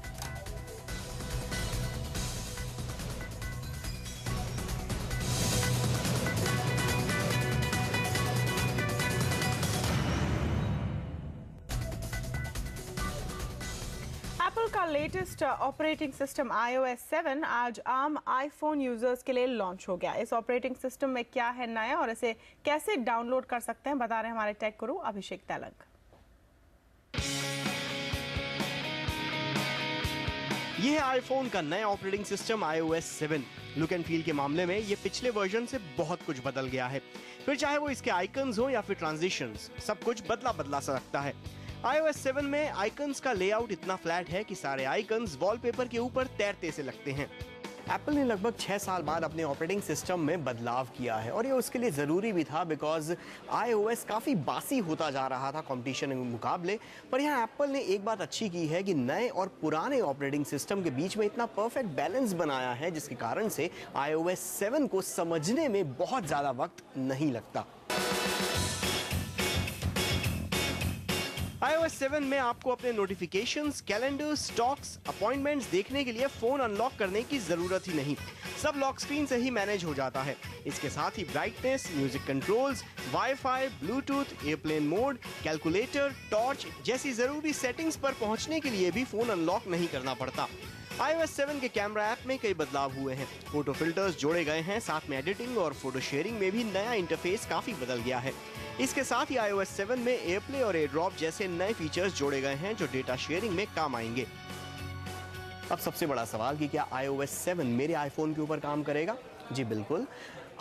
एप्पल का लेटेस्ट ऑपरेटिंग सिस्टम iOS 7 आज आम आईफोन यूजर्स के लिए लॉन्च हो गया। इस ऑपरेटिंग सिस्टम में क्या है नया और इसे कैसे डाउनलोड कर सकते हैं, बता रहे हैं हमारे टेक गुरु अभिषेक तेलंग। ये है आईफोन का नया operating system iOS 7। Look and feel के मामले में ये पिछले वर्जन से बहुत कुछ बदल गया है। फिर चाहे वो इसके आइकन्स हो या फिर ट्रांजिशंस, सब कुछ बदला सा लगता है। iOS 7 में आइकन्स का लेआउट इतना फ्लैट है कि सारे आइकन्स वॉलपेपर के ऊपर तैरते से लगते हैं। एप्पल ने लगभग 6 साल बाद अपने ऑपरेटिंग सिस्टम में बदलाव किया है और ये उसके लिए ज़रूरी भी था, बिकॉज iOS काफ़ी बासी होता जा रहा था कंपटीशन के मुकाबले। पर यहाँ एप्पल ने एक बात अच्छी की है कि नए और पुराने ऑपरेटिंग सिस्टम के बीच में इतना परफेक्ट बैलेंस बनाया है, जिसके कारण से iOS 7 को समझने में बहुत ज़्यादा वक्त नहीं लगता। iOS 7 में आपको अपने नोटिफिकेशंस, कैलेंडर, स्टॉक्स, अपॉइंटमेंट्स देखने के लिए फोन अनलॉक करने की जरूरत ही नहीं। सब लॉक स्क्रीन से ही मैनेज हो जाता है। इसके साथ ही brightness, music controls, wifi, bluetooth, airplane mode, calculator, torch जैसी जरूरी सेटिंग्स पर पहुंचने के लिए भी फोन अनलॉक नहीं करना पड़ता। iOS 7 के कैमरा ऐप में कई बदलाव हुए हैं। फोटो फिल्टर्स जोड़े गए हैं, साथ में एडिटिंग और फोटो शेयरिंग में भी नया इंटरफेस काफी बदल गया है। इसके साथ ही iOS 7 में एयरप्ले और एयरड्रॉप जैसे नए फीचर्स जोड़े गए हैं, जो डेटा शेयरिंग में काम आएंगे। अब सबसे बड़ा सवाल कि क्या iOS 7 मेरे आईफोन के ऊपर काम करेगा? जी बिल्कुल।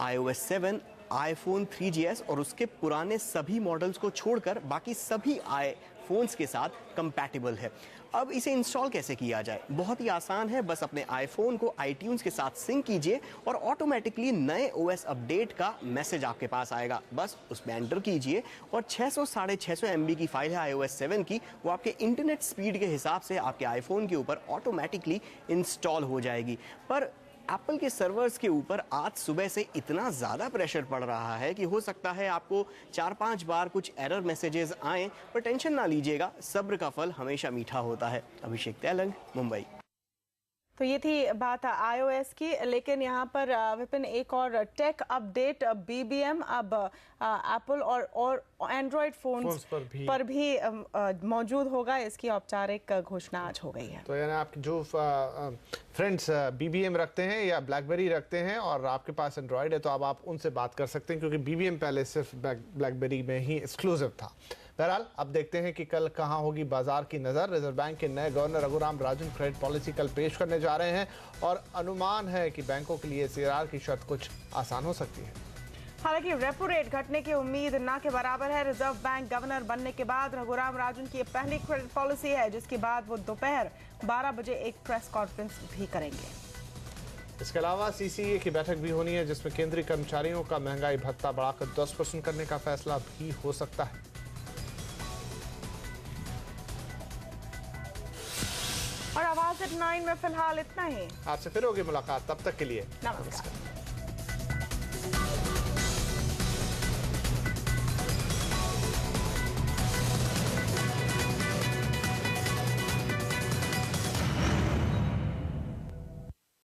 iOS 7 आईफोन 3GS और उसके पुराने सभी मॉडल्स को छोड़कर बाकी सभी आईफोन्स के साथ कंपैटिबल है। अब इसे इंस्टॉल कैसे किया जाए? बहुत ही आसान है। बस अपने आईफोन को iTunes के साथ सिंक कीजिए और ऑटोमेटिकली नए OS अपडेट का मैसेज आपके पास आएगा। बस उसमें एंटर कीजिए और 600-650 MB की फाइल है iOS 7 की, वो आपके इंटरनेट स्पीड के हिसाब से आपके आईफोन के ऊपर ऑटोमेटिकली इंस्टॉल हो जाएगी। पर एप्पल के सर्वर्स के ऊपर आज सुबह से इतना ज़्यादा प्रेशर पड़ रहा है कि हो सकता है आपको 4-5 बार कुछ एरर मैसेजेस आएँ, पर टेंशन ना लीजिएगा, सब्र का फल हमेशा मीठा होता है। अभिषेक तेलंग, मुंबई। तो ये थी बात iOS की, लेकिन यहाँ पर विपिन एक और टेक अपडेट BBM अब एप्पल और एंड्रॉयड फोन्स पर भी मौजूद होगा। इसकी औपचारिक घोषणा आज हो गई है। तो यानी आप जो फ्रेंड्स BBM रखते हैं या ब्लैकबेरी रखते हैं और आपके पास एंड्रॉयड है, तो अब आप उनसे बात कर सकते हैं, क्योंकि BBM पहले सिर्फ ब्लैकबेरी में ही एक्सक्लूसिव था। बहरहाल अब देखते हैं कि कल कहां होगी बाजार की नजर। रिजर्व बैंक के नए governor Raghuram Rajan credit policy कल पेश करने जा रहे हैं और अनुमान है कि बैंकों के लिए CRR की शर्त कुछ आसान हो सकती है। हालांकि रेपो रेट घटने की उम्मीद ना के बराबर है। रिजर्व बैंक गवर्नर बनने के बाद रघुराम राजन की पहली क्रेडिट पॉलिसी है, जिसके बाद वो दोपहर 12 बजे एक प्रेस कॉन्फ्रेंस भी करेंगे। इसके अलावा CCA की बैठक भी होनी है, जिसमें केंद्रीय कर्मचारियों का महंगाई भत्ता बढ़ाकर 10% करने का फैसला भी हो सकता है। और आवाज एट 9 में फिलहाल इतना ही। आपसे फिर होगी मुलाकात, तब तक के लिए नमस्कार।